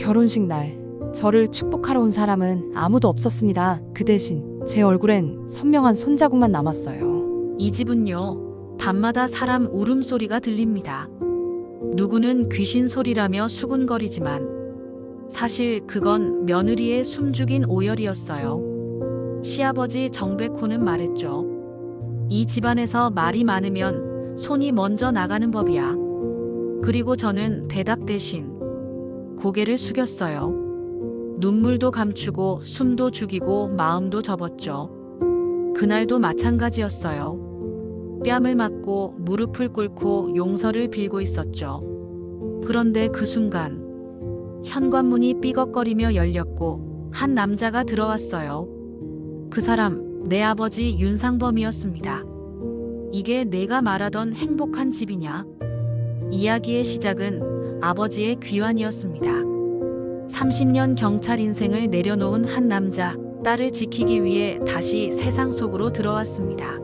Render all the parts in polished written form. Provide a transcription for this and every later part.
결혼식 날 저를 축복하러 온 사람은 아무도 없었습니다. 그 대신 제 얼굴엔 선명한 손자국만 남았어요. 이 집은요, 밤마다 사람 울음소리가 들립니다. 누구는 귀신 소리라며 수군거리지만 사실 그건 며느리의 숨죽인 오열이었어요. 시아버지 정백호는 말했죠. 이 집안에서 말이 많으면 손이 먼저 나가는 법이야. 그리고 저는 대답 대신 고개를 숙였어요. 눈물도 감추고 숨도 죽이고 마음도 접었죠. 그날도 마찬가지였어요. 뺨을 맞고 무릎을 꿇고 용서를 빌고 있었죠. 그런데 그 순간 현관문이 삐걱거리며 열렸고 한 남자가 들어왔어요. 그 사람 내 아버지 윤상범이었습니다. 이게 내가 말하던 행복한 집이냐? 이야기의 시작은 아버지의 귀환이었습니다. 30년 경찰 인생을 내려놓은 한 남자, 딸을 지키기 위해 다시 세상 속으로 들어왔습니다.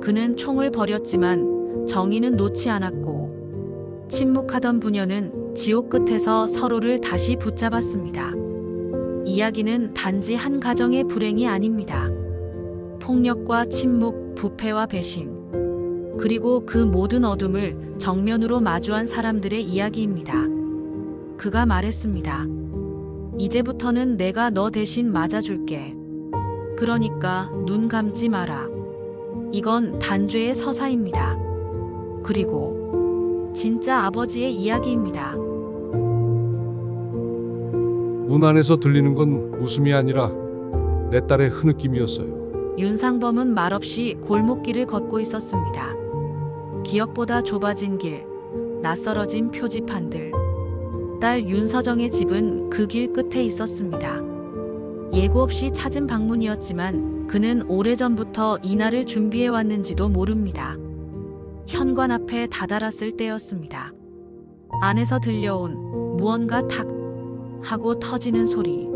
그는 총을 버렸지만 정의는 놓지 않았고 침묵하던 부녀는 지옥 끝에서 서로를 다시 붙잡았습니다. 이야기는 단지 한 가정의 불행이 아닙니다. 폭력과 침묵, 부패와 배신, 그리고 그 모든 어둠을 정면으로 마주한 사람들의 이야기입니다. 그가 말했습니다. 이제부터는 내가 너 대신 맞아줄게. 그러니까 눈 감지 마라. 이건 단죄의 서사입니다. 그리고 진짜 아버지의 이야기입니다. 문 안에서 들리는 건 웃음이 아니라 내 딸의 흐느낌이었어요. 윤상범은 말없이 골목길을 걷고 있었습니다. 기억보다 좁아진 길, 낯설어진 표지판들. 딸 윤서정의 집은 그 길 끝에 있었습니다. 예고 없이 찾은 방문이었지만 그는 오래전부터 이날을 준비해 왔는지도 모릅니다. 현관 앞에 다다랐을 때였습니다. 안에서 들려온 무언가 탁 하고 터지는 소리.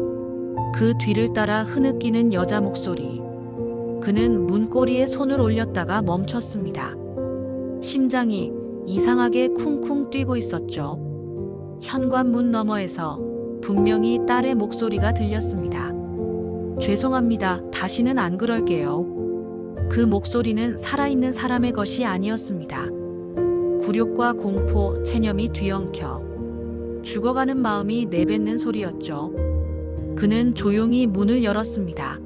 그 뒤를 따라 흐느끼는 여자 목소리. 그는 문고리에 손을 올렸다가 멈췄습니다. 심장이 이상하게 쿵쿵 뛰고 있었죠. 현관문 너머에서 분명히 딸의 목소리가 들렸습니다. 죄송합니다. 다시는 안 그럴게요. 그 목소리는 살아있는 사람의 것이 아니었습니다. 굴욕과 공포, 체념이 뒤엉켜 죽어가는 마음이 내뱉는 소리였죠. 그는 조용히 문을 열었습니다.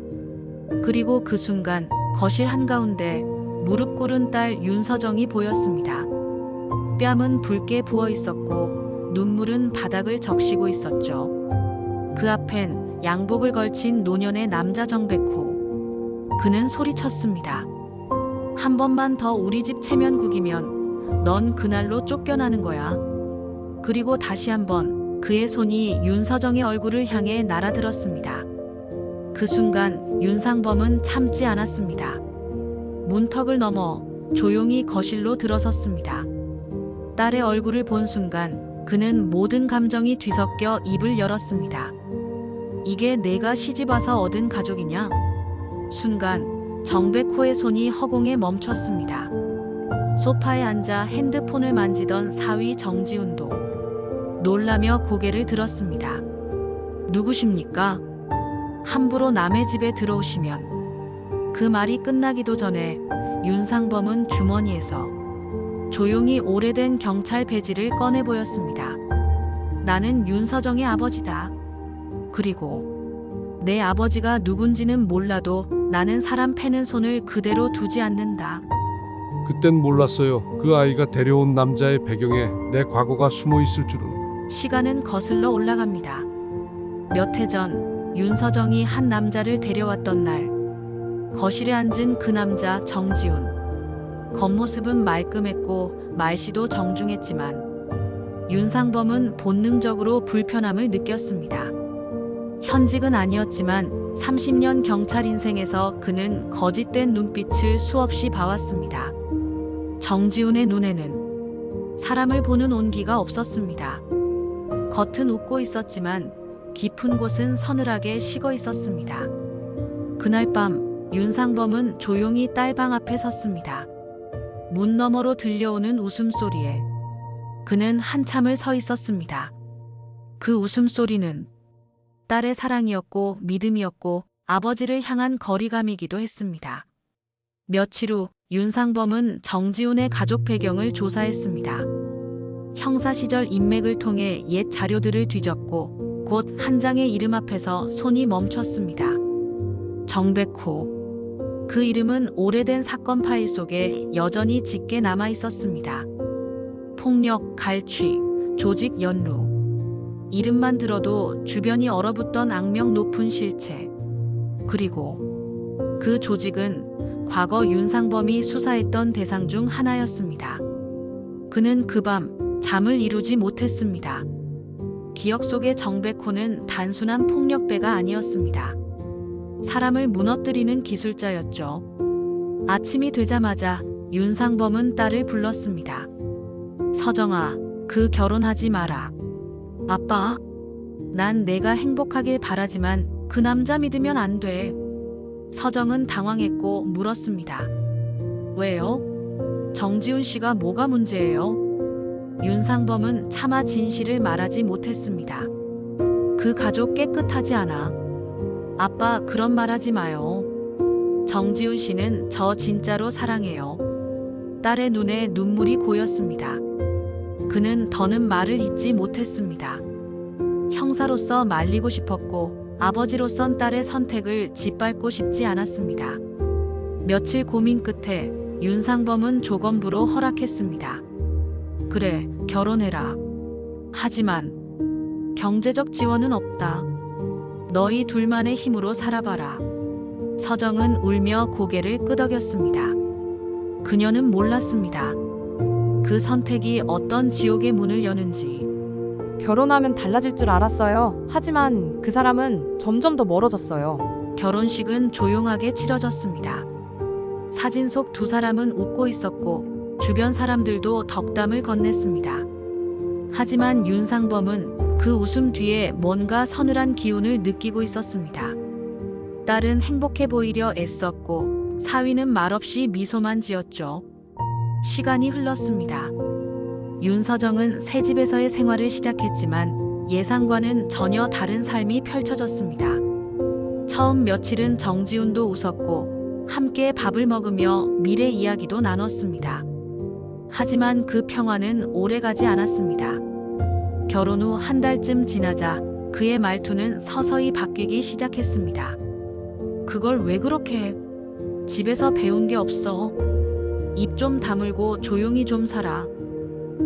그리고 그 순간 거실 한가운데 무릎 꿇은 딸 윤서정이 보였습니다. 뺨은 붉게 부어 있었고 눈물은 바닥을 적시고 있었죠. 그 앞엔 양복을 걸친 노년의 남자 정백호. 그는 소리쳤습니다. 한 번만 더 우리 집 체면 구기면 넌 그날로 쫓겨나는 거야. 그리고 다시 한번 그의 손이 윤서정의 얼굴을 향해 날아들었습니다. 그 순간 윤상범은 참지 않았습니다. 문턱을 넘어 조용히 거실로 들어섰습니다. 딸의 얼굴을 본 순간 그는 모든 감정이 뒤섞여 입을 열었습니다. 이게 내가 시집와서 얻은 가족이냐? 순간 정백호의 손이 허공에 멈췄습니다. 소파에 앉아 핸드폰을 만지던 사위 정지훈도 놀라며 고개를 들었습니다. 누구십니까? 함부로 남의 집에 들어오시면. 그 말이 끝나기도 전에 윤상범은 주머니에서 조용히 오래된 경찰 배지를 꺼내 보였습니다. 나는 윤서정의 아버지다. 그리고 내 아버지가 누군지는 몰라도 나는 사람 패는 손을 그대로 두지 않는다. 그땐 몰랐어요. 그 아이가 데려온 남자의 배경에 내 과거가 숨어 있을 줄은. 시간은 거슬러 올라갑니다. 몇 해 전 윤서정이 한 남자를 데려왔던 날, 거실에 앉은 그 남자 정지훈. 겉모습은 말끔했고 말씨도 정중했지만 윤상범은 본능적으로 불편함을 느꼈습니다. 현직은 아니었지만 30년 경찰 인생에서 그는 거짓된 눈빛을 수없이 봐왔습니다. 정지훈의 눈에는 사람을 보는 온기가 없었습니다. 겉은 웃고 있었지만 깊은 곳은 서늘하게 식어 있었습니다. 그날 밤 윤상범은 조용히 딸방 앞에 섰습니다. 문 너머로 들려오는 웃음소리에 그는 한참을 서 있었습니다. 그 웃음소리는 딸의 사랑이었고 믿음이었고 아버지를 향한 거리감이기도 했습니다. 며칠 후 윤상범은 정지훈의 가족 배경을 조사했습니다. 형사 시절 인맥을 통해 옛 자료들을 뒤졌고 곧 한 장의 이름 앞에서 손이 멈췄습니다. 정백호. 그 이름은 오래된 사건 파일 속에 여전히 짙게 남아 있었습니다. 폭력, 갈취, 조직 연루. 이름만 들어도 주변이 얼어붙던 악명 높은 실체. 그리고 그 조직은 과거 윤상범이 수사했던 대상 중 하나였습니다. 그는 그 밤 잠을 이루지 못했습니다. 기억 속의 정백호는 단순한 폭력배가 아니었습니다. 사람을 무너뜨리는 기술자였죠. 아침이 되자마자 윤상범은 딸을 불렀습니다. 서정아, 그 결혼하지 마라. 아빠, 난 내가 행복하길 바라지만 그 남자 믿으면 안 돼. 서정은 당황했고 물었습니다. 왜요? 정지훈 씨가 뭐가 문제예요? 윤상범은 차마 진실을 말하지 못했습니다. 그 가족 깨끗하지 않아. 아빠, 그런 말 하지 마요. 정지훈 씨는 저 진짜로 사랑해요. 딸의 눈에 눈물이 고였습니다. 그는 더는 말을 잇지 못했습니다. 형사로서 말리고 싶었고 아버지로선 딸의 선택을 짓밟고 싶지 않았습니다. 며칠 고민 끝에 윤상범은 조건부로 허락했습니다. 그래, 결혼해라. 하지만 경제적 지원은 없다. 너희 둘만의 힘으로 살아봐라. 서정은 울며 고개를 끄덕였습니다. 그녀는 몰랐습니다. 그 선택이 어떤 지옥의 문을 여는지. 결혼하면 달라질 줄 알았어요. 하지만 그 사람은 점점 더 멀어졌어요. 결혼식은 조용하게 치러졌습니다. 사진 속 두 사람은 웃고 있었고 주변 사람들도 덕담을 건넸습니다. 하지만 윤상범은 그 웃음 뒤에 뭔가 서늘한 기운을 느끼고 있었습니다. 딸은 행복해 보이려 애썼고 사위는 말없이 미소만 지었죠. 시간이 흘렀습니다. 윤서정은 새 집에서의 생활을 시작했지만 예상과는 전혀 다른 삶이 펼쳐졌습니다. 처음 며칠은 정지훈도 웃었고 함께 밥을 먹으며 미래 이야기도 나눴습니다. 하지만 그 평화는 오래가지 않았습니다. 결혼 후 한 달쯤 지나자 그의 말투는 서서히 바뀌기 시작했습니다. 그걸 왜 그렇게 해? 집에서 배운 게 없어. 입 좀 다물고 조용히 좀 살아.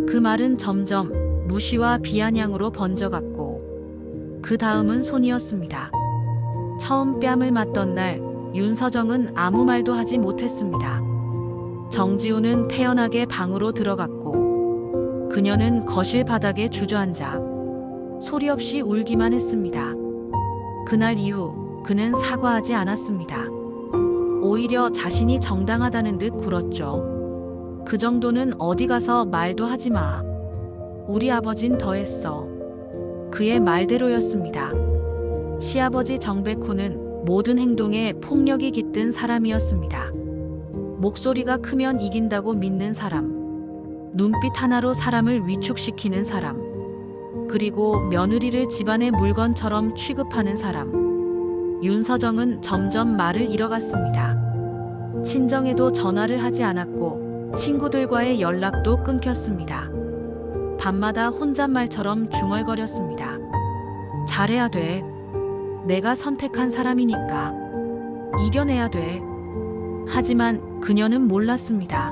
그 말은 점점 무시와 비아냥으로 번져갔고 그 다음은 손이었습니다. 처음 뺨을 맞던 날 윤서정은 아무 말도 하지 못했습니다. 정지훈은 태연하게 방으로 들어갔고 그녀는 거실 바닥에 주저앉아 소리 없이 울기만 했습니다. 그날 이후 그는 사과하지 않았습니다. 오히려 자신이 정당하다는 듯 굴었죠. 그 정도는 어디 가서 말도 하지 마. 우리 아버진 더 했어. 그의 말대로였습니다. 시아버지 정백호는 모든 행동에 폭력이 깃든 사람이었습니다. 목소리가 크면 이긴다고 믿는 사람, 눈빛 하나로 사람을 위축시키는 사람, 그리고 며느리를 집안의 물건처럼 취급하는 사람. 윤서정은 점점 말을 잃어갔습니다. 친정에도 전화를 하지 않았고 친구들과의 연락도 끊겼습니다. 밤마다 혼잣말처럼 중얼거렸습니다. 잘해야 돼. 내가 선택한 사람이니까. 이겨내야 돼. 하지만 그녀는 몰랐습니다.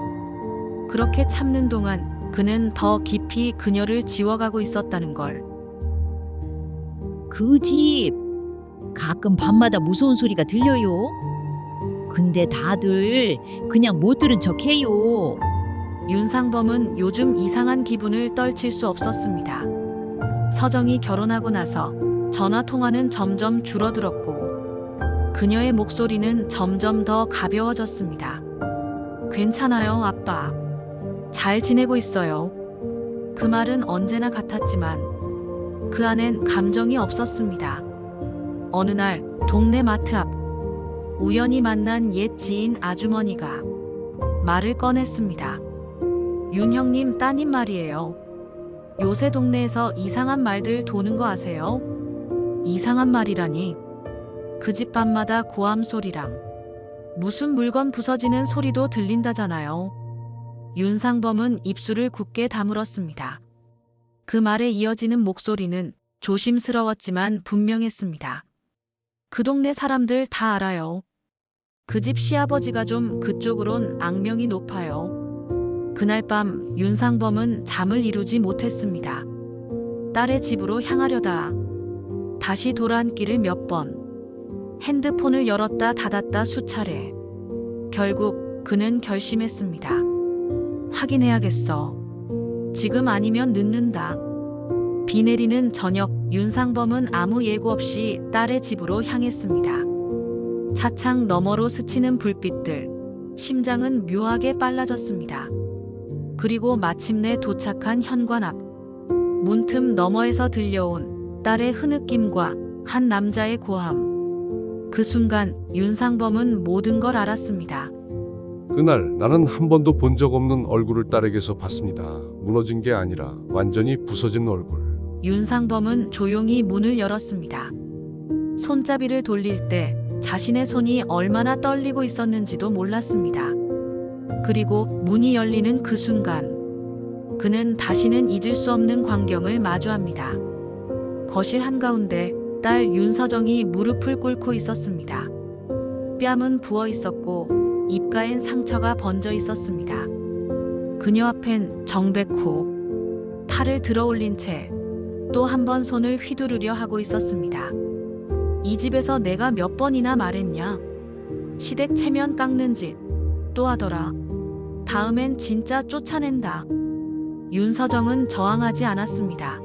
그렇게 참는 동안 그는 더 깊이 그녀를 지워가고 있었다는 걸. 그 집 가끔 밤마다 무서운 소리가 들려요. 근데 다들 그냥 못 들은 척해요. 윤상범은 요즘 이상한 기분을 떨칠 수 없었습니다. 서정이 결혼하고 나서 전화 통화는 점점 줄어들었고 그녀의 목소리는 점점 더 가벼워졌습니다. 괜찮아요, 아빠. 잘 지내고 있어요. 그 말은 언제나 같았지만 그 안엔 감정이 없었습니다. 어느 날 동네 마트 앞 우연히 만난 옛 지인 아주머니가 말을 꺼냈습니다. 윤 형님 따님 말이에요. 요새 동네에서 이상한 말들 도는 거 아세요? 이상한 말이라니. 그 집 밤마다 고함 소리랑 무슨 물건 부서지는 소리도 들린다잖아요. 윤상범은 입술을 굳게 다물었습니다. 그 말에 이어지는 목소리는 조심스러웠지만 분명했습니다. 그 동네 사람들 다 알아요. 그 집 시아버지가 좀 그쪽으론 악명이 높아요. 그날 밤 윤상범은 잠을 이루지 못했습니다. 딸의 집으로 향하려다 다시 돌아앉기를 몇 번, 핸드폰을 열었다 닫았다 수차례. 결국 그는 결심했습니다. 확인해야겠어. 지금 아니면 늦는다. 비 내리는 저녁, 윤상범은 아무 예고 없이 딸의 집으로 향했습니다. 차창 너머로 스치는 불빛들, 심장은 묘하게 빨라졌습니다. 그리고 마침내 도착한 현관 앞. 문틈 너머에서 들려온 딸의 흐느낌과 한 남자의 고함. 그 순간 윤상범은 모든 걸 알았습니다. 그날 나는 한 번도 본 적 없는 얼굴을 딸에게서 봤습니다. 무너진 게 아니라 완전히 부서진 얼굴. 윤상범은 조용히 문을 열었습니다. 손잡이를 돌릴 때 자신의 손이 얼마나 떨리고 있었는지도 몰랐습니다. 그리고 문이 열리는 그 순간 그는 다시는 잊을 수 없는 광경을 마주합니다. 거실 한가운데 딸 윤서정이 무릎을 꿇고 있었습니다. 뺨은 부어 있었고 입가엔 상처가 번져 있었습니다. 그녀 앞엔 정백호, 팔을 들어 올린 채 또 한 번 손을 휘두르려 하고 있었습니다. 이 집에서 내가 몇 번이나 말했냐? 시댁 체면 깎는 짓 또 하더라. 다음엔 진짜 쫓아낸다. 윤서정은 저항하지 않았습니다.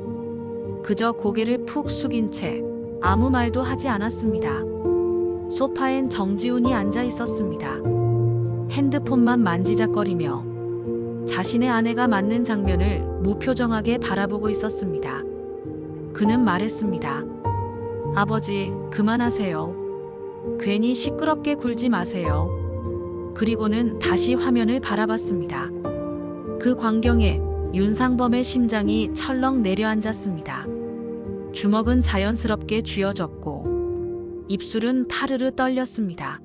그저 고개를 푹 숙인 채 아무 말도 하지 않았습니다. 소파엔 정지훈이 앉아 있었습니다. 핸드폰만 만지작거리며 자신의 아내가 맞는 장면을 무표정하게 바라보고 있었습니다. 그는 말했습니다. 아버지, 그만하세요. 괜히 시끄럽게 굴지 마세요. 그리고는 다시 화면을 바라봤습니다. 그 광경에 윤상범의 심장이 철렁 내려앉았습니다. 주먹은 자연스럽게 쥐어졌고 입술은 파르르 떨렸습니다.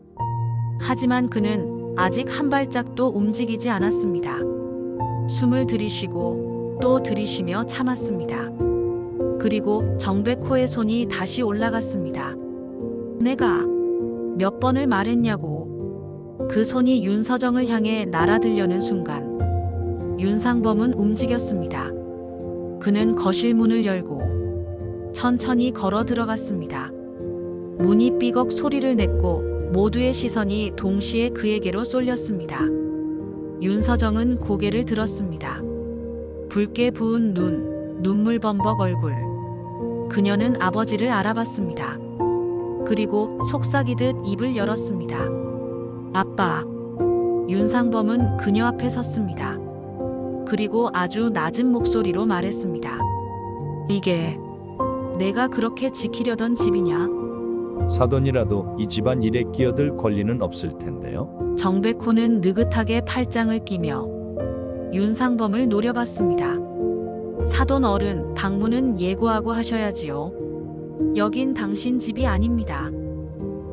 하지만 그는 아직 한 발짝도 움직이지 않았습니다. 숨을 들이쉬고 또 들이쉬며 참았습니다. 그리고 정백호의 손이 다시 올라갔습니다. 내가 몇 번을 말했냐고. 그 손이 윤서정을 향해 날아들려는 순간 윤상범은 움직였습니다. 그는 거실 문을 열고 천천히 걸어 들어갔습니다. 문이 삐걱 소리를 냈고 모두의 시선이 동시에 그에게로 쏠렸습니다. 윤서정은 고개를 들었습니다. 붉게 부은 눈, 눈물 범벅 얼굴. 그녀는 아버지를 알아봤습니다. 그리고 속삭이듯 입을 열었습니다. 아빠. 윤상범은 그녀 앞에 섰습니다. 그리고 아주 낮은 목소리로 말했습니다. 이게 내가 그렇게 지키려던 집이냐? 사돈이라도 이 집안 일에 끼어들 권리는 없을 텐데요. 정백호는 느긋하게 팔짱을 끼며 윤상범을 노려봤습니다. 사돈 어른, 방문은 예고하고 하셔야지요. 여긴 당신 집이 아닙니다.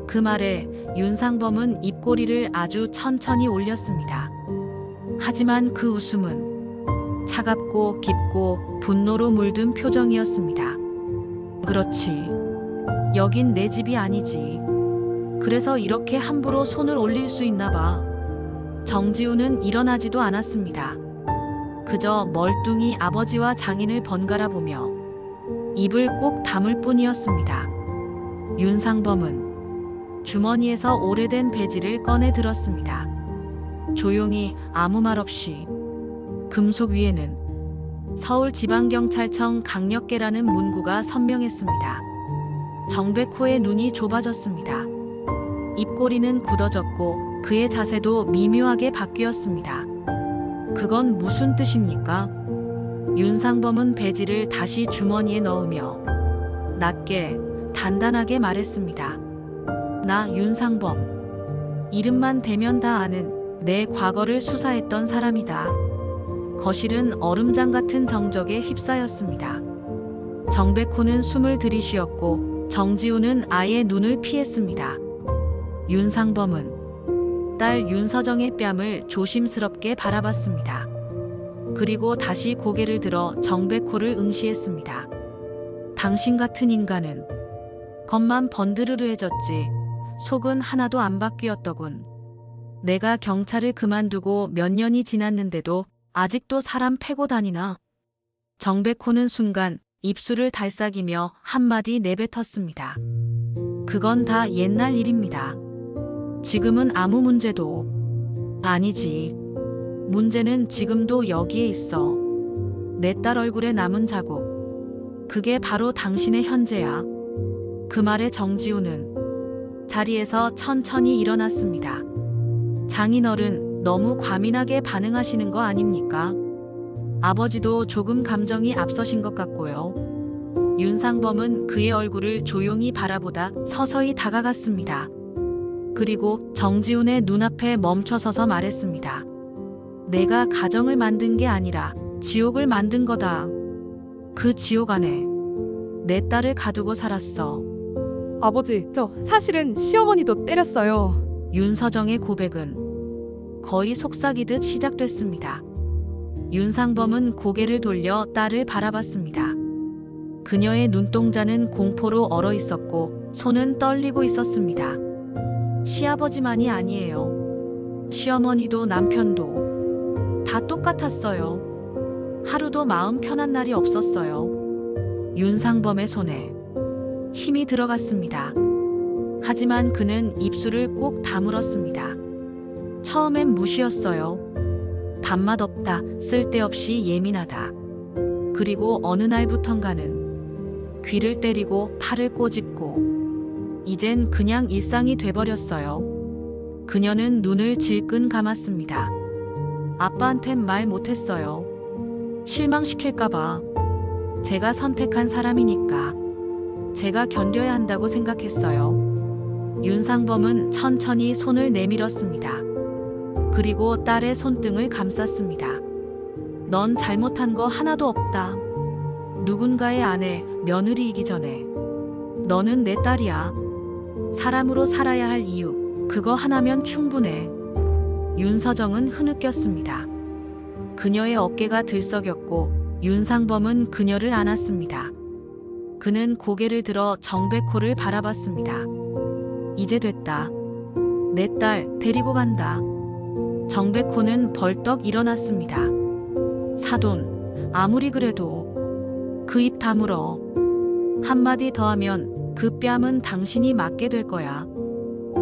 그 말에 윤상범은 입꼬리를 아주 천천히 올렸습니다. 하지만 그 웃음은 차갑고 깊고 분노로 물든 표정이었습니다. 그렇지. 여긴 내 집이 아니지. 그래서 이렇게 함부로 손을 올릴 수 있나 봐. 정지우는 일어나지도 않았습니다. 그저 멀뚱히 아버지와 장인을 번갈아 보며 입을 꼭 다물 뿐이었습니다. 윤상범은 주머니에서 오래된 배지를 꺼내 들었습니다. 조용히 아무 말 없이 금속 위에는 서울지방경찰청 강력계라는 문구가 선명했습니다. 정백호의 눈이 좁아졌습니다. 입꼬리는 굳어졌고 그의 자세도 미묘하게 바뀌었습니다. 그건 무슨 뜻입니까? 윤상범은 배지를 다시 주머니에 넣으며 낮게 단단하게 말했습니다. 나 윤상범. 이름만 대면 다 아는 내 과거를 수사했던 사람이다. 거실은 얼음장 같은 정적에 휩싸였습니다. 정백호는 숨을 들이쉬었고 정지우는 아예 눈을 피했습니다. 윤상범은 딸 윤서정의 뺨을 조심스럽게 바라봤습니다. 그리고 다시 고개를 들어 정백호를 응시했습니다. 당신 같은 인간은 겉만 번드르르해졌지 속은 하나도 안 바뀌었더군. 내가 경찰을 그만두고 몇 년이 지났는데도 아직도 사람 패고 다니나? 정백호는 순간 입술을 달싹이며 한마디 내뱉었습니다. 그건 다 옛날 일입니다. 지금은 아무 문제도 아니지. 문제는 지금도 여기에 있어. 내 딸 얼굴에 남은 자국. 그게 바로 당신의 현재야. 그 말에 정지우는 자리에서 천천히 일어났습니다. 장인어른, 너무 과민하게 반응하시는 거 아닙니까? 아버지도 조금 감정이 앞서신 것 같고요. 윤상범은 그의 얼굴을 조용히 바라보다 서서히 다가갔습니다. 그리고 정지훈의 눈앞에 멈춰서서 말했습니다. 내가 가정을 만든 게 아니라 지옥을 만든 거다. 그 지옥 안에 내 딸을 가두고 살았어. 아버지, 저 사실은 시어머니도 때렸어요. 윤서정의 고백은 거의 속삭이듯 시작됐습니다. 윤상범은 고개를 돌려 딸을 바라봤습니다. 그녀의 눈동자는 공포로 얼어 있었고 손은 떨리고 있었습니다. 시아버지만이 아니에요. 시어머니도 남편도 다 똑같았어요. 하루도 마음 편한 날이 없었어요. 윤상범의 손에 힘이 들어갔습니다. 하지만 그는 입술을 꾹 다물었습니다. 처음엔 무시였어요. 밥맛 없다, 쓸데없이 예민하다. 그리고 어느 날부턴가는 귀를 때리고 팔을 꼬집고 이젠 그냥 일상이 돼버렸어요. 그녀는 눈을 질끈 감았습니다. 아빠한텐 말 못했어요. 실망시킬까봐. 제가 선택한 사람이니까. 제가 견뎌야 한다고 생각했어요. 윤상범은 천천히 손을 내밀었습니다. 그리고 딸의 손등을 감쌌습니다. 넌 잘못한 거 하나도 없다. 누군가의 아내, 며느리이기 전에 너는 내 딸이야. 사람으로 살아야 할 이유, 그거 하나면 충분해. 윤서정은 흐느꼈습니다. 그녀의 어깨가 들썩였고 윤상범은 그녀를 안았습니다. 그는 고개를 들어 정백호를 바라봤습니다. 이제 됐다. 내 딸 데리고 간다. 정백호는 벌떡 일어났습니다. 사돈, 아무리 그래도 그 입 다물어. 한마디 더 하면 그 뺨은 당신이 맞게 될 거야.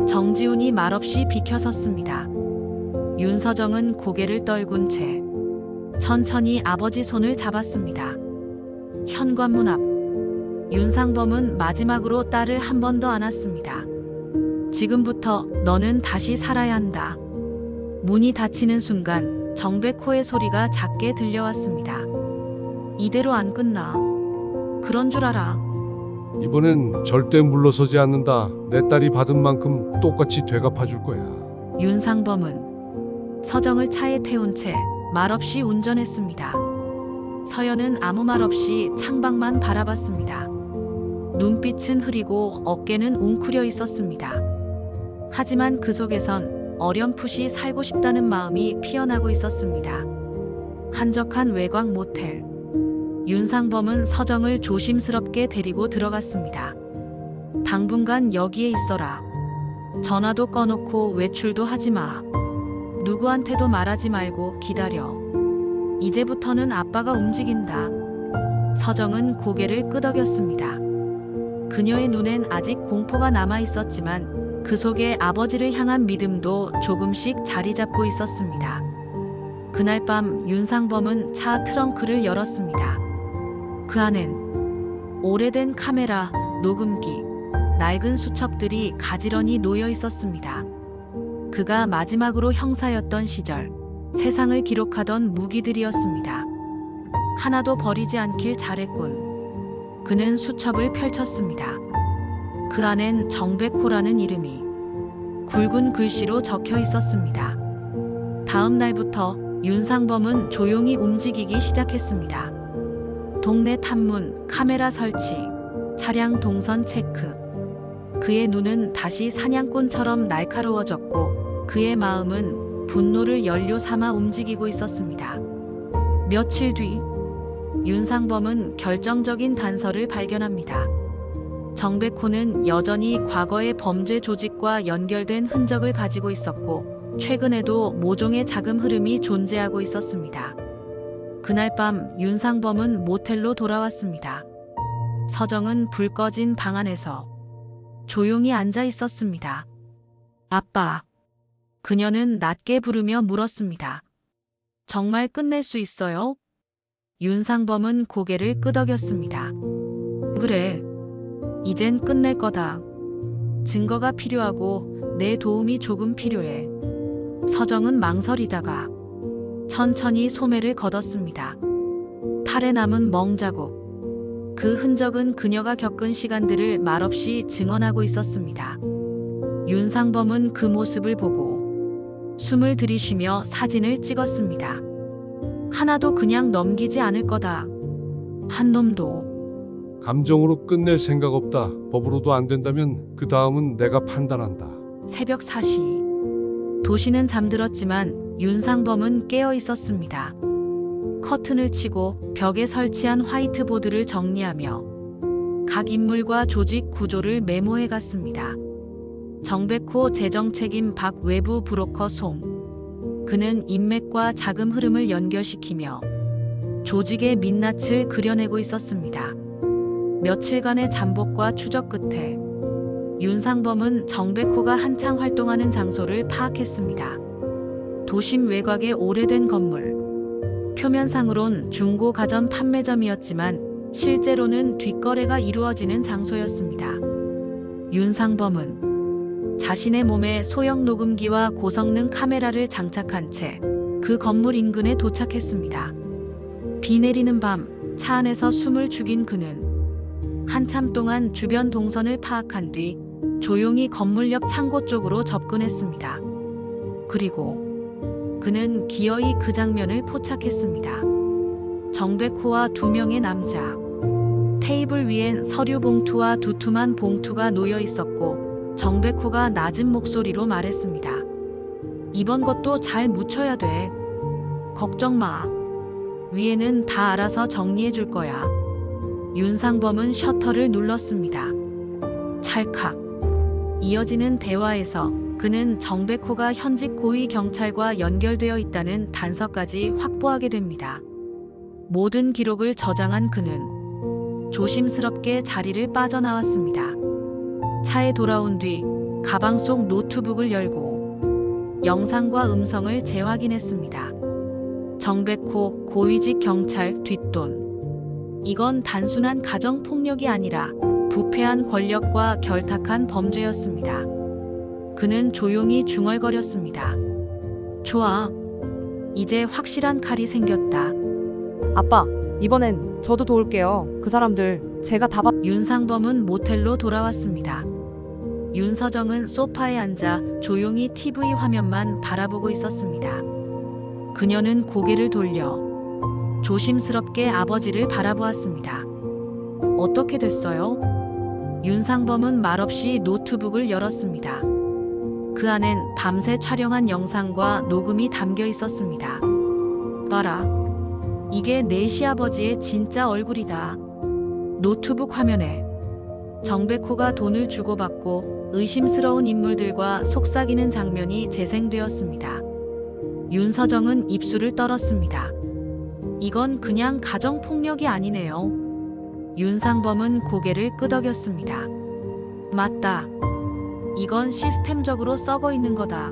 정지훈이 말없이 비켜섰습니다. 윤서정은 고개를 떨군 채 천천히 아버지 손을 잡았습니다. 현관문 앞 윤상범은 마지막으로 딸을 한 번 더 안았습니다. 지금부터 너는 다시 살아야 한다. 문이 닫히는 순간 정백호의 소리가 작게 들려왔습니다. 이대로 안 끝나. 그런 줄 알아. 이번엔 절대 물러서지 않는다. 내 딸이 받은 만큼 똑같이 되갚아 줄 거야. 윤상범은 서정을 차에 태운 채 말없이 운전했습니다. 서연은 아무 말 없이 창밖만 바라봤습니다. 눈빛은 흐리고 어깨는 웅크려 있었습니다. 하지만 그 속에선 어렴풋이 살고 싶다는 마음이 피어나고 있었습니다. 한적한 외곽 모텔. 윤상범은 서정을 조심스럽게 데리고 들어갔습니다. 당분간 여기에 있어라. 전화도 꺼놓고 외출도 하지 마. 누구한테도 말하지 말고 기다려. 이제부터는 아빠가 움직인다. 서정은 고개를 끄덕였습니다. 그녀의 눈엔 아직 공포가 남아 있었지만 그 속에 아버지를 향한 믿음도 조금씩 자리 잡고 있었습니다. 그날 밤 윤상범은 차 트렁크를 열었습니다. 그 안엔 오래된 카메라, 녹음기, 낡은 수첩들이 가지런히 놓여 있었습니다. 그가 마지막으로 형사였던 시절, 세상을 기록하던 무기들이었습니다. 하나도 버리지 않길 잘했군. 그는 수첩을 펼쳤습니다. 그 안엔 정백호라는 이름이 굵은 글씨로 적혀 있었습니다. 다음 날부터 윤상범은 조용히 움직이기 시작했습니다. 동네 탐문, 카메라 설치, 차량 동선 체크. 그의 눈은 다시 사냥꾼처럼 날카로워졌고 그의 마음은 분노를 연료 삼아 움직이고 있었습니다. 며칠 뒤 윤상범은 결정적인 단서를 발견합니다. 정백호는 여전히 과거의 범죄 조직과 연결된 흔적을 가지고 있었고 최근에도 모종의 자금 흐름이 존재하고 있었습니다. 그날 밤 윤상범은 모텔로 돌아왔습니다. 서정은 불 꺼진 방 안에서 조용히 앉아 있었습니다. 아빠. 그녀는 낮게 부르며 물었습니다. 정말 끝낼 수 있어요? 윤상범은 고개를 끄덕였습니다. 그래. 이젠 끝낼 거다. 증거가 필요하고 내 도움이 조금 필요해. 서정은 망설이다가 천천히 소매를 걷었습니다. 팔에 남은 멍자국. 그 흔적은 그녀가 겪은 시간들을 말없이 증언하고 있었습니다. 윤상범은 그 모습을 보고 숨을 들이쉬며 사진을 찍었습니다. 하나도 그냥 넘기지 않을 거다. 한 놈도. 감정으로 끝낼 생각 없다. 법으로도 안 된다면 그 다음은 내가 판단한다. 새벽 4시. 도시는 잠들었지만 윤상범은 깨어 있었습니다. 커튼을 치고 벽에 설치한 화이트보드를 정리하며 각 인물과 조직 구조를 메모해 갔습니다. 정백호 재정책임 박 외부 브로커 송. 그는 인맥과 자금 흐름을 연결시키며 조직의 민낯을 그려내고 있었습니다. 며칠간의 잠복과 추적 끝에 윤상범은 정백호가 한창 활동하는 장소를 파악했습니다. 도심 외곽의 오래된 건물. 표면상으론 중고 가전 판매점이었지만 실제로는 뒷거래가 이루어지는 장소였습니다. 윤상범은 자신의 몸에 소형 녹음기와 고성능 카메라를 장착한 채 그 건물 인근에 도착했습니다. 비 내리는 밤 차 안에서 숨을 죽인 그는 한참 동안 주변 동선을 파악한 뒤 조용히 건물 옆 창고 쪽으로 접근했습니다. 그리고 그는 기어이 그 장면을 포착했습니다. 정백호와 두 명의 남자. 테이블 위엔 서류 봉투와 두툼한 봉투가 놓여 있었고 정백호가 낮은 목소리로 말했습니다. 이번 것도 잘 묻혀야 돼. 걱정 마. 위에는 다 알아서 정리해 줄 거야. 윤상범은 셔터를 눌렀습니다. 찰칵. 이어지는 대화에서 그는 정백호가 현직 고위 경찰과 연결되어 있다는 단서까지 확보하게 됩니다. 모든 기록을 저장한 그는 조심스럽게 자리를 빠져나왔습니다. 차에 돌아온 뒤 가방 속 노트북을 열고 영상과 음성을 재확인했습니다. 정백호 고위직 경찰 뒷돈. 이건 단순한 가정폭력이 아니라 부패한 권력과 결탁한 범죄였습니다. 그는 조용히 중얼거렸습니다. 좋아. 이제 확실한 칼이 생겼다. 아빠, 이번엔 저도 도울게요. 그 사람들 제가 다 윤상범은 모텔로 돌아왔습니다. 윤서정은 소파에 앉아 조용히 TV 화면만 바라보고 있었습니다. 그녀는 고개를 돌려 조심스럽게 아버지를 바라보았습니다. 어떻게 됐어요? 윤상범은 말없이 노트북을 열었습니다. 그 안엔 밤새 촬영한 영상과 녹음이 담겨 있었습니다. 봐라. 이게 내 시아버지의 진짜 얼굴이다. 노트북 화면에 정백호가 돈을 주고받고 의심스러운 인물들과 속삭이는 장면이 재생되었습니다. 윤서정은 입술을 떨었습니다. 이건 그냥 가정폭력이 아니네요. 윤상범은 고개를 끄덕였습니다. 맞다. 이건 시스템적으로 썩어 있는 거다.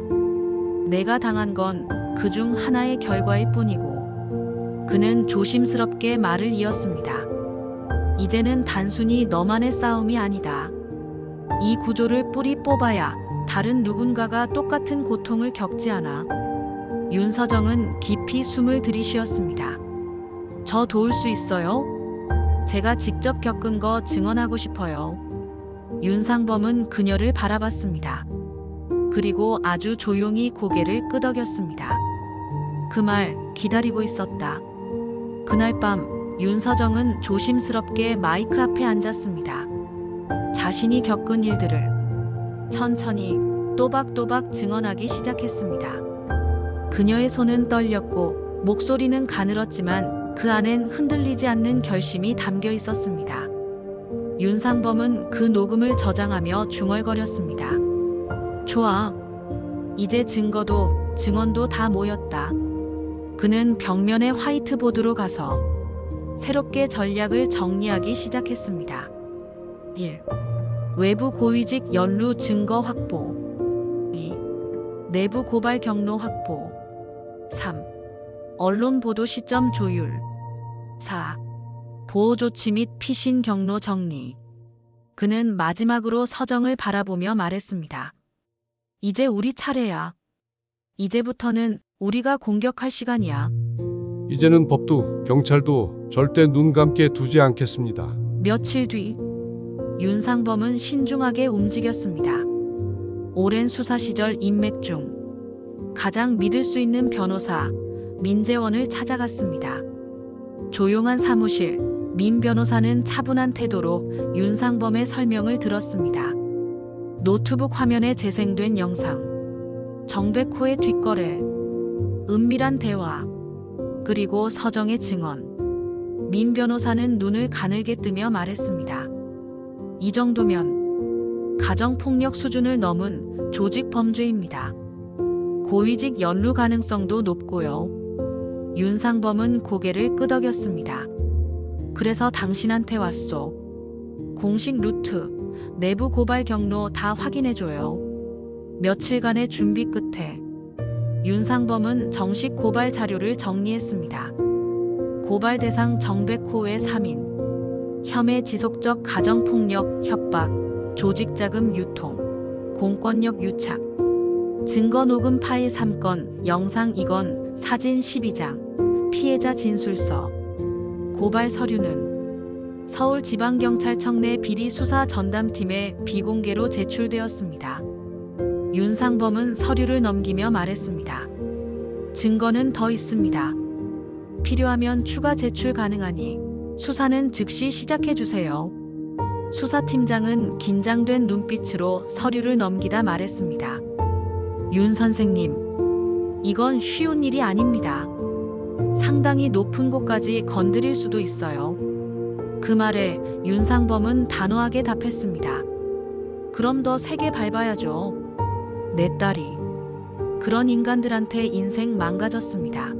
내가 당한 건 그중 하나의 결과일 뿐이고. 그는 조심스럽게 말을 이었습니다. 이제는 단순히 너만의 싸움이 아니다. 이 구조를 뿌리 뽑아야 다른 누군가가 똑같은 고통을 겪지 않아. 윤서정은 깊이 숨을 들이쉬었습니다. 저 도울 수 있어요? 제가 직접 겪은 거 증언하고 싶어요. 윤상범은 그녀를 바라봤습니다. 그리고 아주 조용히 고개를 끄덕였습니다. 그 말 기다리고 있었다. 그날 밤 윤서정은 조심스럽게 마이크 앞에 앉았습니다. 자신이 겪은 일들을 천천히 또박또박 증언하기 시작했습니다. 그녀의 손은 떨렸고 목소리는 가늘었지만 그 안엔 흔들리지 않는 결심이 담겨 있었습니다. 윤상범은 그 녹음을 저장하며 중얼거렸습니다. 좋아. 이제 증거도 증언도 다 모였다. 그는 벽면에 화이트보드로 가서 새롭게 전략을 정리하기 시작했습니다. 1. 외부 고위직 연루 증거 확보. 2. 내부 고발 경로 확보. 3. 언론 보도 시점 조율. 4. 보호 조치 및 피신 경로 정리. 그는 마지막으로 서정을 바라보며 말했습니다. 이제 우리 차례야. 이제부터는 우리가 공격할 시간이야. 이제는 법도 경찰도 절대 눈 감게 두지 않겠습니다. 며칠 뒤 윤상범은 신중하게 움직였습니다. 오랜 수사 시절 인맥 중 가장 믿을 수 있는 변호사 민재원을 찾아갔습니다. 조용한 사무실, 민 변호사는 차분한 태도로 윤상범의 설명을 들었습니다. 노트북 화면에 재생된 영상, 정백호의 뒷거래, 은밀한 대화, 그리고 서정의 증언. 민 변호사는 눈을 가늘게 뜨며 말했습니다. 이 정도면 가정폭력 수준을 넘은 조직 범죄입니다. 고위직 연루 가능성도 높고요. 윤상범은 고개를 끄덕였습니다. 그래서 당신한테 왔소. 공식 루트, 내부 고발 경로 다 확인해줘요. 며칠간의 준비 끝에 윤상범은 정식 고발 자료를 정리했습니다. 고발 대상 정백호의 3인, 혐의 지속적 가정폭력, 협박, 조직자금 유통, 공권력 유착, 증거 녹음 파일 3건, 영상 2건, 사진 12장, 피해자 진술서. 고발 서류는 서울지방경찰청 내 비리 수사 전담팀에 비공개로 제출되었습니다. 윤상범은 서류를 넘기며 말했습니다. 증거는 더 있습니다. 필요하면 추가 제출 가능하니 수사는 즉시 시작해주세요. 수사팀장은 긴장된 눈빛으로 서류를 넘기다 말했습니다. 윤 선생님, 이건 쉬운 일이 아닙니다. 상당히 높은 곳까지 건드릴 수도 있어요. 그 말에 윤상범은 단호하게 답했습니다. 그럼 더 세게 밟아야죠. 내 딸이 그런 인간들한테 인생 망가졌습니다.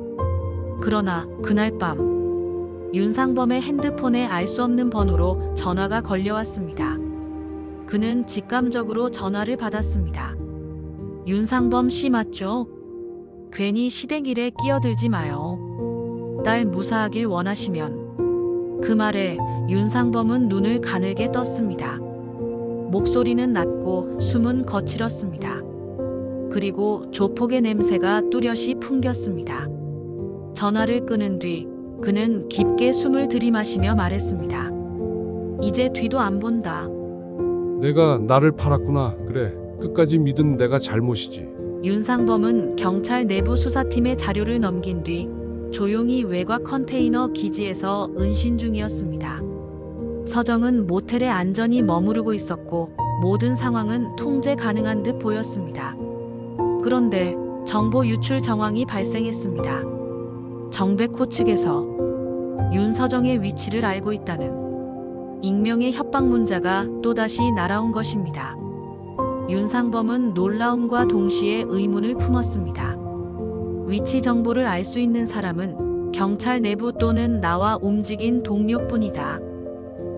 그러나 그날 밤 윤상범의 핸드폰에 알 수 없는 번호로 전화가 걸려왔습니다. 그는 직감적으로 전화를 받았습니다. 윤상범 씨 맞죠? 괜히 시댁일에 끼어들지 마요. 딸 무사하길 원하시면. 그 말에 윤상범은 눈을 가늘게 떴습니다. 목소리는 낮고 숨은 거칠었습니다. 그리고 조폭의 냄새가 뚜렷이 풍겼습니다. 전화를 끊은 뒤 그는 깊게 숨을 들이마시며 말했습니다. 이제 뒤도 안 본다. 내가 나를 팔았구나. 그래, 끝까지 믿은 내가 잘못이지. 윤상범은 경찰 내부 수사팀의 자료를 넘긴 뒤 조용히 외곽 컨테이너 기지에서 은신 중이었습니다. 서정은 모텔에 안전히 머무르고 있었고 모든 상황은 통제 가능한 듯 보였습니다. 그런데 정보 유출 정황이 발생했습니다. 정백호 측에서 윤서정의 위치를 알고 있다는 익명의 협박 문자가 또다시 날아온 것입니다. 윤상범은 놀라움과 동시에 의문을 품었습니다. 위치 정보를 알 수 있는 사람은 경찰 내부 또는 나와 움직인 동료뿐이다.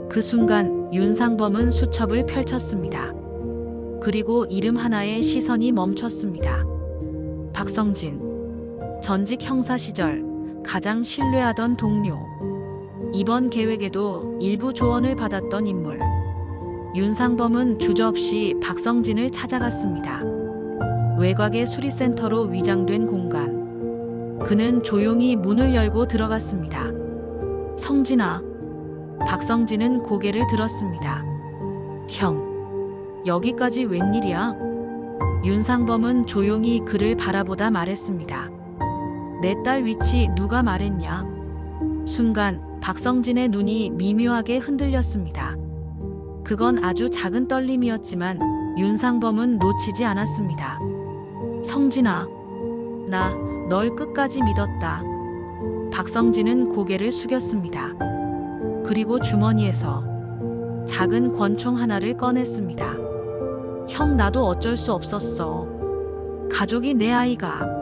그 순간 윤상범은 수첩을 펼쳤습니다. 그리고 이름 하나에 시선이 멈췄습니다. 박성진. 전직 형사 시절 가장 신뢰하던 동료. 이번 계획에도 일부 조언을 받았던 인물. 윤상범은 주저없이 박성진을 찾아갔습니다. 외곽의 수리센터로 위장된 공간. 그는 조용히 문을 열고 들어갔습니다. 성진아. 박성진은 고개를 들었습니다. 형, 여기까지 웬일이야? 윤상범은 조용히 그를 바라보다 말했습니다. 내 딸 위치 누가 말했냐? 순간 박성진의 눈이 미묘하게 흔들렸습니다. 그건 아주 작은 떨림이었지만 윤상범은 놓치지 않았습니다. 성진아, 나 널 끝까지 믿었다. 박성진은 고개를 숙였습니다. 그리고 주머니에서 작은 권총 하나를 꺼냈습니다. 형, 나도 어쩔 수 없었어. 가족이 내 아이가.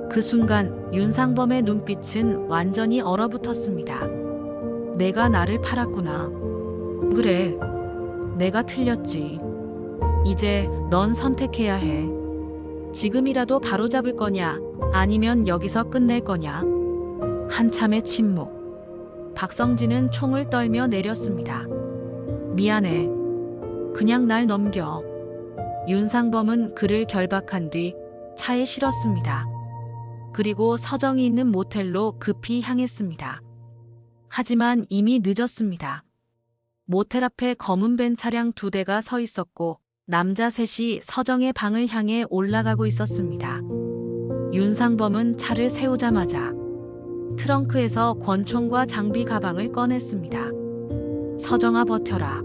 그 순간 윤상범의 눈빛은 완전히 얼어붙었습니다. 내가 나를 팔았구나. 그래, 내가 틀렸지. 이제 넌 선택해야 해. 지금이라도 바로잡을 거냐, 아니면 여기서 끝낼 거냐. 한참의 침묵. 박성진은 총을 떨며 내렸습니다. 미안해. 그냥 날 넘겨. 윤상범은 그를 결박한 뒤 차에 실었습니다. 그리고 서정이 있는 모텔로 급히 향했습니다. 하지만 이미 늦었습니다. 모텔 앞에 검은 벤 차량 2대가 서 있었고 남자 셋이 서정의 방을 향해 올라가고 있었습니다. 윤상범은 차를 세우자마자 트렁크에서 권총과 장비 가방을 꺼냈습니다. 서정아, 버텨라.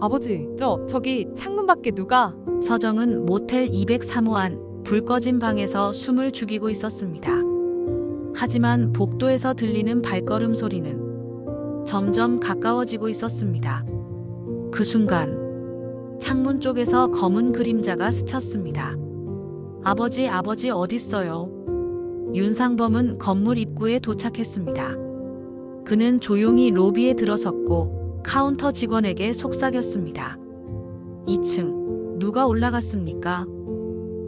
아버지, 저기 창문 밖에 누가? 서정은 모텔 203호 안 불 꺼진 방에서 숨을 죽이고 있었습니다. 하지만 복도에서 들리는 발걸음 소리는 점점 가까워지고 있었습니다. 그 순간 창문 쪽에서 검은 그림자가 스쳤습니다. 아버지 어딨어요? 윤상범은 건물 입구에 도착했습니다. 그는 조용히 로비에 들어섰고 카운터 직원에게 속삭였습니다. 2층, 누가 올라갔습니까?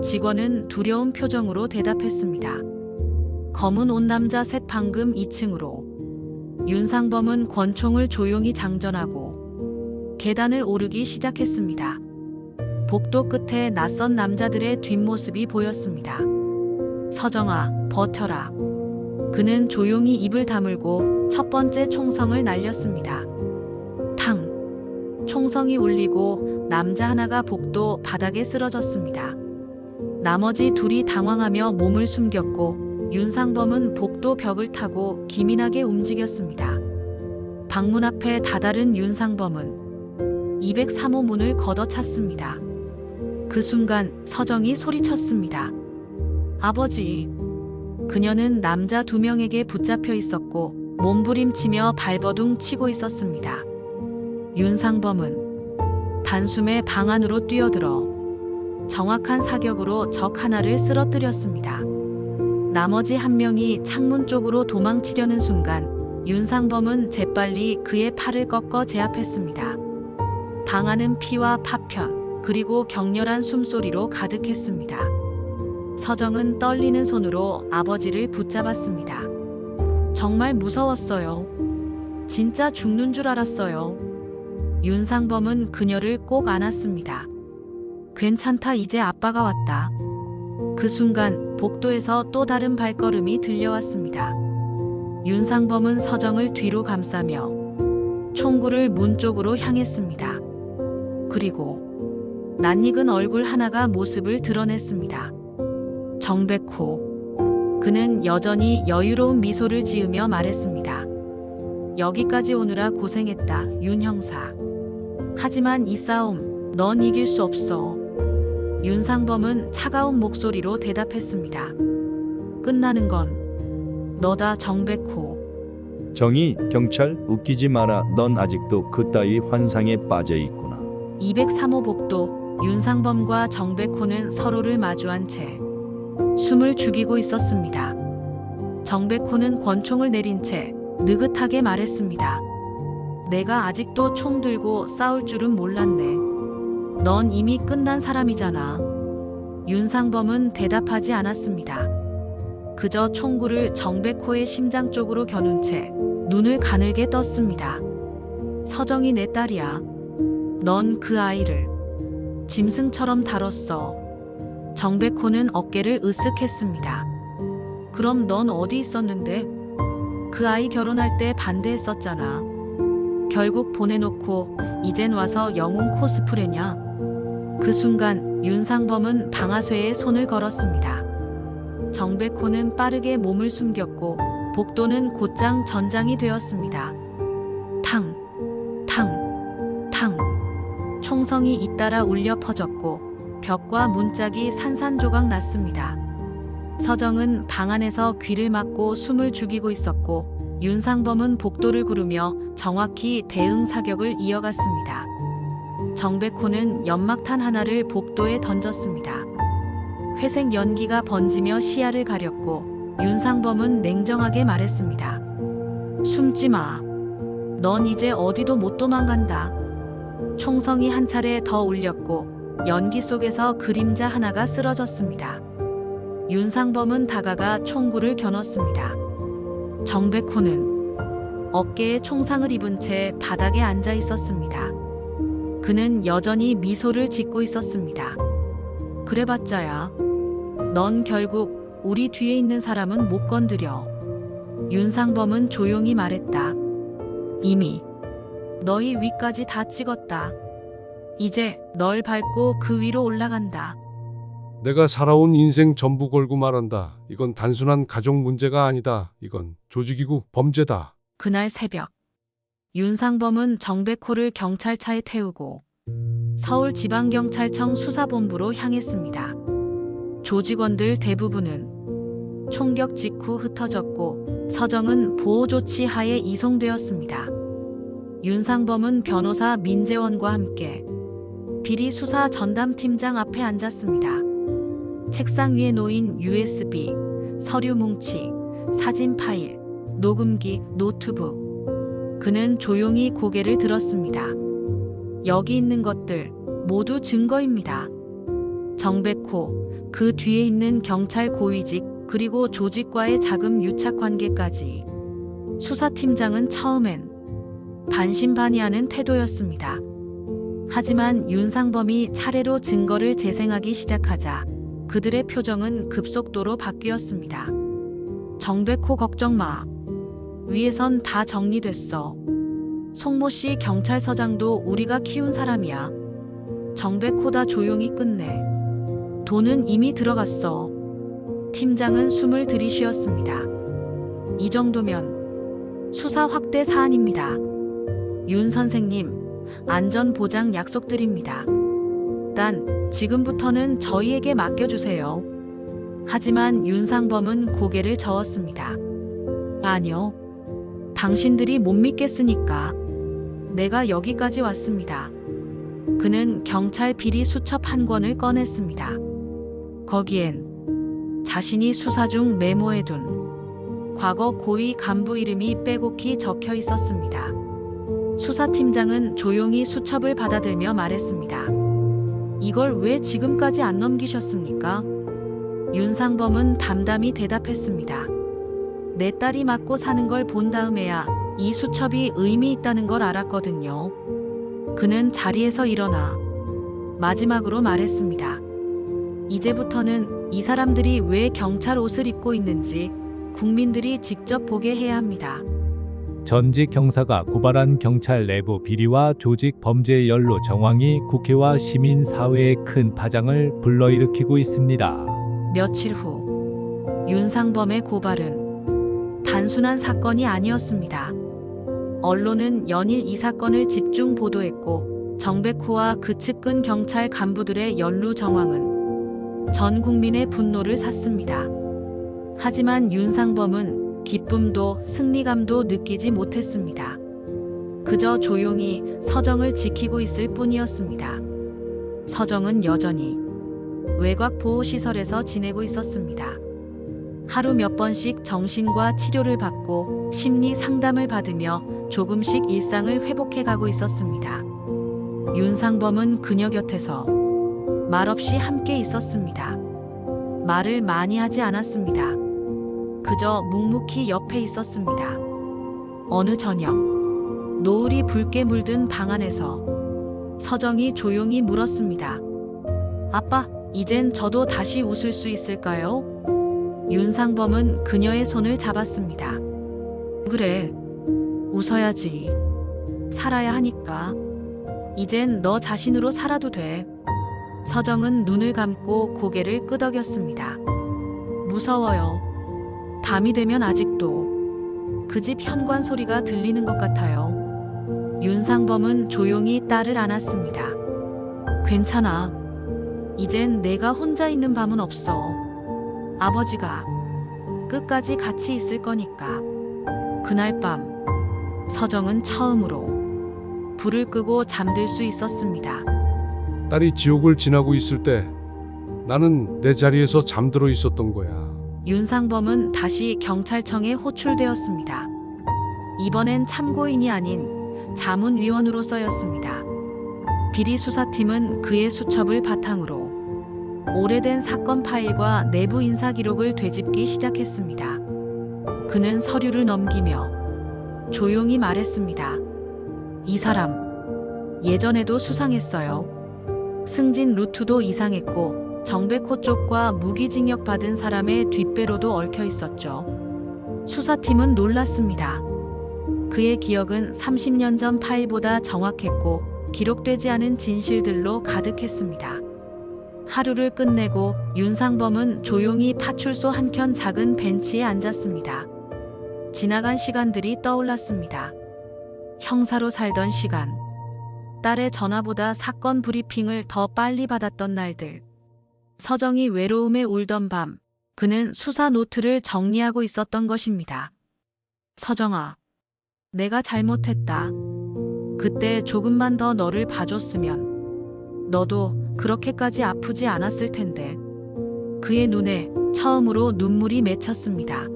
직원은 두려운 표정으로 대답했습니다. 검은 옷 남자 셋 방금 2층으로. 윤상범은 권총을 조용히 장전하고 계단을 오르기 시작했습니다. 복도 끝에 낯선 남자들의 뒷모습이 보였습니다. 서정아, 버텨라. 그는 조용히 입을 다물고 첫 번째 총성을 날렸습니다. 탕! 총성이 울리고 남자 하나가 복도 바닥에 쓰러졌습니다. 나머지 둘이 당황하며 몸을 숨겼고 윤상범은 복도 벽을 타고 기민하게 움직였습니다. 방문 앞에 다다른 윤상범은 203호 문을 걷어찼습니다. 그 순간 서정이 소리쳤습니다. 아버지. 그녀는 남자 2명에게 붙잡혀 있었고 몸부림치며 발버둥 치고 있었습니다. 윤상범은 단숨에 방 안으로 뛰어들어 정확한 사격으로 적 하나를 쓰러뜨렸습니다. 나머지 1명이 창문 쪽으로 도망치려는 순간 윤상범은 재빨리 그의 팔을 꺾어 제압했습니다. 방 안은 피와 파편, 그리고 격렬한 숨소리로 가득했습니다. 서정은 떨리는 손으로 아버지를 붙잡았습니다. 정말 무서웠어요. 진짜 죽는 줄 알았어요. 윤상범은 그녀를 꼭 안았습니다. 괜찮다, 이제 아빠가 왔다. 그 순간 복도에서 또 다른 발걸음이 들려왔습니다. 윤상범은 서정을 뒤로 감싸며 총구를 문 쪽으로 향했습니다. 그리고 낯익은 얼굴 하나가 모습을 드러냈습니다. 정백호. 그는 여전히 여유로운 미소를 지으며 말했습니다. 여기까지 오느라 고생했다, 윤 형사. 하지만 이 싸움 넌 이길 수 없어. 윤상범은 차가운 목소리로 대답했습니다. 끝나는 건 너다, 정백호. 정의, 경찰, 웃기지 마라. 넌 아직도 그따위 환상에 빠져 있구나. 203호 복도. 윤상범과 정백호는 서로를 마주한 채 숨을 죽이고 있었습니다. 정백호는 권총을 내린 채 느긋하게 말했습니다. 내가 아직도 총 들고 싸울 줄은 몰랐네. 넌 이미 끝난 사람이잖아. 윤상범은 대답하지 않았습니다. 그저 총구를 정백호의 심장 쪽으로 겨눈 채 눈을 가늘게 떴습니다. 서정이 내 딸이야. 넌 그 아이를 짐승처럼 다뤘어. 정백호는 어깨를 으쓱했습니다. 그럼 넌 어디 있었는데? 그 아이 결혼할 때 반대했었잖아. 결국 보내놓고 이젠 와서 영웅 코스프레냐? 그 순간 윤상범은 방아쇠에 손을 걸었습니다. 정백호는 빠르게 몸을 숨겼고 복도는 곧장 전장이 되었습니다. 탕, 탕, 탕. 총성이 잇따라 울려 퍼졌고 벽과 문짝이 산산조각 났습니다. 서정은 방 안에서 귀를 막고 숨을 죽이고 있었고 윤상범은 복도를 구르며 정확히 대응 사격을 이어갔습니다. 정백호는 연막탄 하나를 복도에 던졌습니다. 회색 연기가 번지며 시야를 가렸고 윤상범은 냉정하게 말했습니다. 숨지 마. 넌 이제 어디도 못 도망간다. 총성이 한 차례 더 울렸고 연기 속에서 그림자 하나가 쓰러졌습니다. 윤상범은 다가가 총구를 겨눴습니다. 정백호는 어깨에 총상을 입은 채 바닥에 앉아 있었습니다. 그는 여전히 미소를 짓고 있었습니다. 그래봤자야. 넌 결국 우리 뒤에 있는 사람은 못 건드려. 윤상범은 조용히 말했다. 이미 너희 위까지 다 찍었다. 이제 널 밟고 그 위로 올라간다. 내가 살아온 인생 전부 걸고 말한다. 이건 단순한 가족 문제가 아니다. 이건 조직이고 범죄다. 그날 새벽 윤상범은 정백호를 경찰차에 태우고 서울지방경찰청 수사본부로 향했습니다. 조직원들 대부분은 총격 직후 흩어졌고 서정은 보호조치 하에 이송되었습니다. 윤상범은 변호사 민재원과 함께 비리 수사 전담팀장 앞에 앉았습니다. 책상 위에 놓인 USB, 서류 뭉치, 사진 파일, 녹음기, 노트북. 그는 조용히 고개를 들었습니다. 여기 있는 것들 모두 증거입니다. 정백호, 그 뒤에 있는 경찰 고위직, 그리고 조직과의 자금 유착 관계까지. 수사팀장은 처음엔 반신반의하는 태도였습니다. 하지만 윤상범이 차례로 증거를 재생하기 시작하자 그들의 표정은 급속도로 바뀌었습니다. 정백호 걱정 마. 위에선 다 정리됐어. 송모 씨 경찰서장도 우리가 키운 사람이야. 정백호다 조용히 끝내. 돈은 이미 들어갔어. 팀장은 숨을 들이쉬었습니다. 이 정도면 수사 확대 사안입니다. 윤 선생님, 안전보장 약속드립니다. 단, 지금부터는 저희에게 맡겨주세요. 하지만 윤상범은 고개를 저었습니다. 아니요. 당신들이 못 믿겠으니까 내가 여기까지 왔습니다. 그는 경찰 비리 수첩 한 권을 꺼냈습니다. 거기엔 자신이 수사 중 메모해둔 과거 고위 간부 이름이 빼곡히 적혀 있었습니다. 수사팀장은 조용히 수첩을 받아들며 말했습니다. 이걸 왜 지금까지 안 넘기셨습니까? 윤상범은 담담히 대답했습니다. 내 딸이 맞고 사는 걸 본 다음에야 이 수첩이 의미 있다는 걸 알았거든요. 그는 자리에서 일어나 마지막으로 말했습니다. 이제부터는 이 사람들이 왜 경찰 옷을 입고 있는지 국민들이 직접 보게 해야 합니다. 전직 형사가 고발한 경찰 내부 비리와 조직 범죄의 연루 정황이 국회와 시민 사회에 큰 파장을 불러일으키고 있습니다. 며칠 후 윤상범의 고발은 단순한 사건이 아니었습니다. 언론은 연일 이 사건을 집중 보도했고 정백호와 그 측근 경찰 간부들의 연루 정황은 전 국민의 분노를 샀습니다. 하지만 윤상범은 기쁨도 승리감도 느끼지 못했습니다. 그저 조용히 서정을 지키고 있을 뿐이었습니다. 서정은 여전히 외곽 보호시설에서 지내고 있었습니다. 하루 몇 번씩 정신과 치료를 받고 심리 상담을 받으며 조금씩 일상을 회복해 가고 있었습니다. 윤상범은 그녀 곁에서 말없이 함께 있었습니다. 말을 많이 하지 않았습니다. 그저 묵묵히 옆에 있었습니다. 어느 저녁, 노을이 붉게 물든 방 안에서 서정이 조용히 물었습니다. 아빠, 이젠 저도 다시 웃을 수 있을까요? 윤상범은 그녀의 손을 잡았습니다. 그래, 웃어야지. 살아야 하니까. 이젠 너 자신으로 살아도 돼. 서정은 눈을 감고 고개를 끄덕였습니다. 무서워요. 밤이 되면 아직도 그 집 현관 소리가 들리는 것 같아요. 윤상범은 조용히 딸을 안았습니다. 괜찮아. 이젠 내가 혼자 있는 밤은 없어. 아버지가 끝까지 같이 있을 거니까. 그날 밤 서정은 처음으로 불을 끄고 잠들 수 있었습니다. 딸이 지옥을 지나고 있을 때 나는 내 자리에서 잠들어 있었던 거야. 윤상범은 다시 경찰청에 호출되었습니다. 이번엔 참고인이 아닌 자문위원으로서였습니다. 비리 수사팀은 그의 수첩을 바탕으로 오래된 사건 파일과 내부 인사 기록을 되짚기 시작했습니다. 그는 서류를 넘기며 조용히 말했습니다. 이 사람 예전에도 수상했어요. 승진 루트도 이상했고 정백호 쪽과 무기징역 받은 사람의 뒷배로도 얽혀 있었죠. 수사팀은 놀랐습니다. 그의 기억은 30년 전 파일보다 정확했고 기록되지 않은 진실들로 가득했습니다. 하루를 끝내고 윤상범은 조용히 파출소 한켠 작은 벤치에 앉았습니다. 지나간 시간들이 떠올랐습니다. 형사로 살던 시간, 딸의 전화보다 사건 브리핑을 더 빨리 받았던 날들, 서정이 외로움에 울던 밤, 그는 수사 노트를 정리하고 있었던 것입니다. 서정아, 내가 잘못했다. 그때 조금만 더 너를 봐줬으면 너도 그렇게까지 아프지 않았을 텐데. 그의 눈에 처음으로 눈물이 맺혔습니다.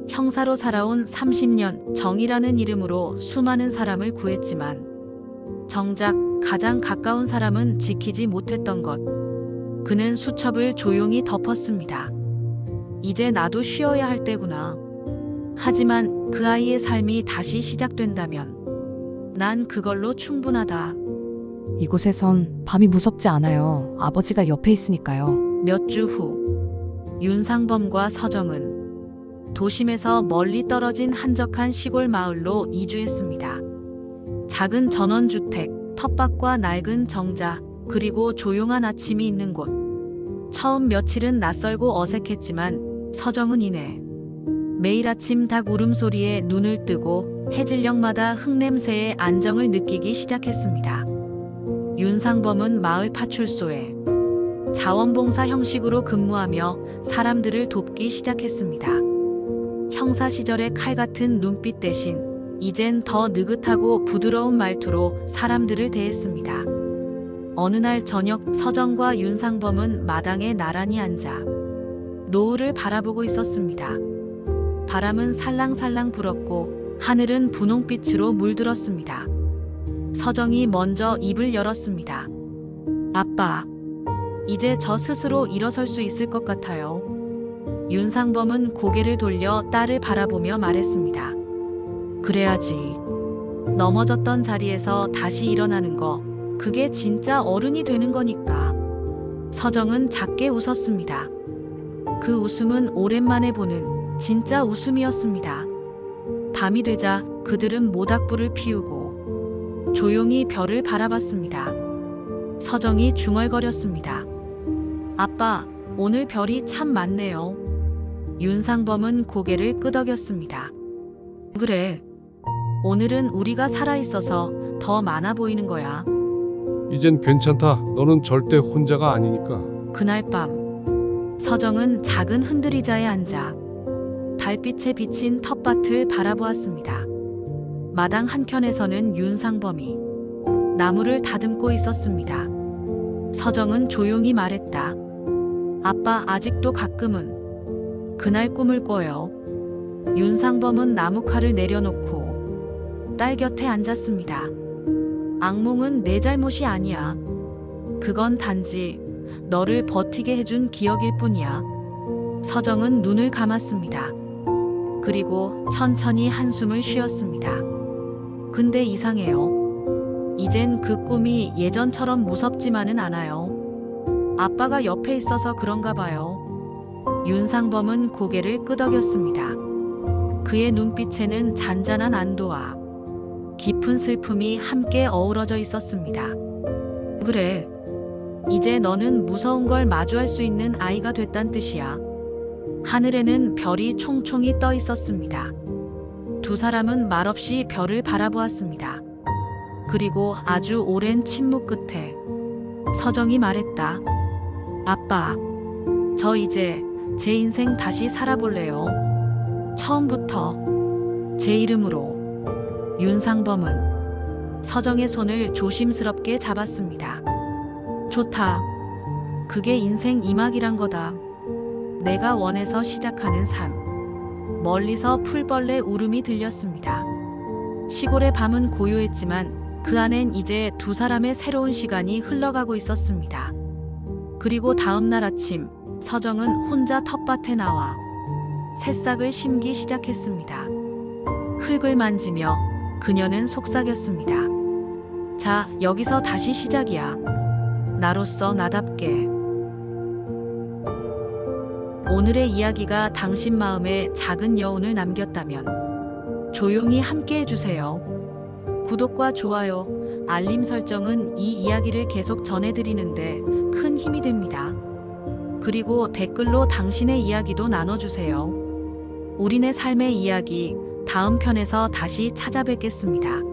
형사로 살아온 30년, 정이라는 이름으로 수많은 사람을 구했지만 정작 가장 가까운 사람은 지키지 못했던 것. 그는 수첩을 조용히 덮었습니다. 이제 나도 쉬어야 할 때구나. 하지만 그 아이의 삶이 다시 시작된다면 난 그걸로 충분하다. 이곳에선 밤이 무섭지 않아요. 아버지가 옆에 있으니까요. 몇 주 후 윤상범과 서정은 도심에서 멀리 떨어진 한적한 시골 마을로 이주했습니다. 작은 전원주택, 텃밭과 낡은 정자, 그리고 조용한 아침이 있는 곳. 처음 며칠은 낯설고 어색했지만 서정은 이내 매일 아침 닭 울음소리에 눈을 뜨고 해질녘마다 흙냄새의 안정을 느끼기 시작했습니다. 윤상범은 마을 파출소에 자원봉사 형식으로 근무하며 사람들을 돕기 시작했습니다. 형사 시절의 칼 같은 눈빛 대신 이젠 더 느긋하고 부드러운 말투로 사람들을 대했습니다. 어느 날 저녁 서정과 윤상범은 마당에 나란히 앉아 노을을 바라보고 있었습니다. 바람은 살랑살랑 불었고 하늘은 분홍빛으로 물들었습니다. 서정이 먼저 입을 열었습니다. 아빠, 이제 저 스스로 일어설 수 있을 것 같아요. 윤상범은 고개를 돌려 딸을 바라보며 말했습니다. 그래야지. 넘어졌던 자리에서 다시 일어나는 거, 그게 진짜 어른이 되는 거니까. 서정은 작게 웃었습니다. 그 웃음은 오랜만에 보는 진짜 웃음이었습니다. 밤이 되자 그들은 모닥불을 피우고 조용히 별을 바라봤습니다. 서정이 중얼거렸습니다. 아빠, 오늘 별이 참 많네요. 윤상범은 고개를 끄덕였습니다. 그래. 오늘은 우리가 살아있어서 더 많아 보이는 거야. 이젠 괜찮다. 너는 절대 혼자가 아니니까. 그날 밤 서정은 작은 흔들의자에 앉아 달빛에 비친 텃밭을 바라보았습니다. 마당 한켠에서는 윤상범이 나무를 다듬고 있었습니다. 서정은 조용히 말했다. 아빠, 아직도 가끔은 그날 꿈을 꿔요. 윤상범은 나무칼을 내려놓고 딸 곁에 앉았습니다. 악몽은 내 잘못이 아니야. 그건 단지 너를 버티게 해준 기억일 뿐이야. 서정은 눈을 감았습니다. 그리고 천천히 한숨을 쉬었습니다. 근데 이상해요. 이젠 그 꿈이 예전처럼 무섭지만은 않아요. 아빠가 옆에 있어서 그런가 봐요. 윤상범은 고개를 끄덕였습니다. 그의 눈빛에는 잔잔한 안도와 깊은 슬픔이 함께 어우러져 있었습니다. 그래, 이제 너는 무서운 걸 마주할 수 있는 아이가 됐단 뜻이야. 하늘에는 별이 총총히 떠 있었습니다. 두 사람은 말없이 별을 바라보았습니다. 그리고 아주 오랜 침묵 끝에 서정이 말했다. 아빠, 저 이제 제 인생 다시 살아볼래요. 처음부터 제 이름으로. 윤상범은 서정의 손을 조심스럽게 잡았습니다. 좋다. 그게 인생 이막이란 거다. 내가 원해서 시작하는 삶. 멀리서 풀벌레 울음이 들렸습니다. 시골의 밤은 고요했지만 그 안엔 이제 두 사람의 새로운 시간이 흘러가고 있었습니다. 그리고 다음 날 아침, 서정은 혼자 텃밭에 나와 새싹을 심기 시작했습니다. 흙을 만지며 그녀는 속삭였습니다. 자, 여기서 다시 시작이야. 나로서 나답게. 오늘의 이야기가 당신 마음에 작은 여운을 남겼다면 조용히 함께 해주세요. 구독과 좋아요, 알림 설정은 이 이야기를 계속 전해드리는데 큰 힘이 됩니다. 그리고 댓글로 당신의 이야기도 나눠주세요. 우리네 삶의 이야기 다음 편에서 다시 찾아뵙겠습니다.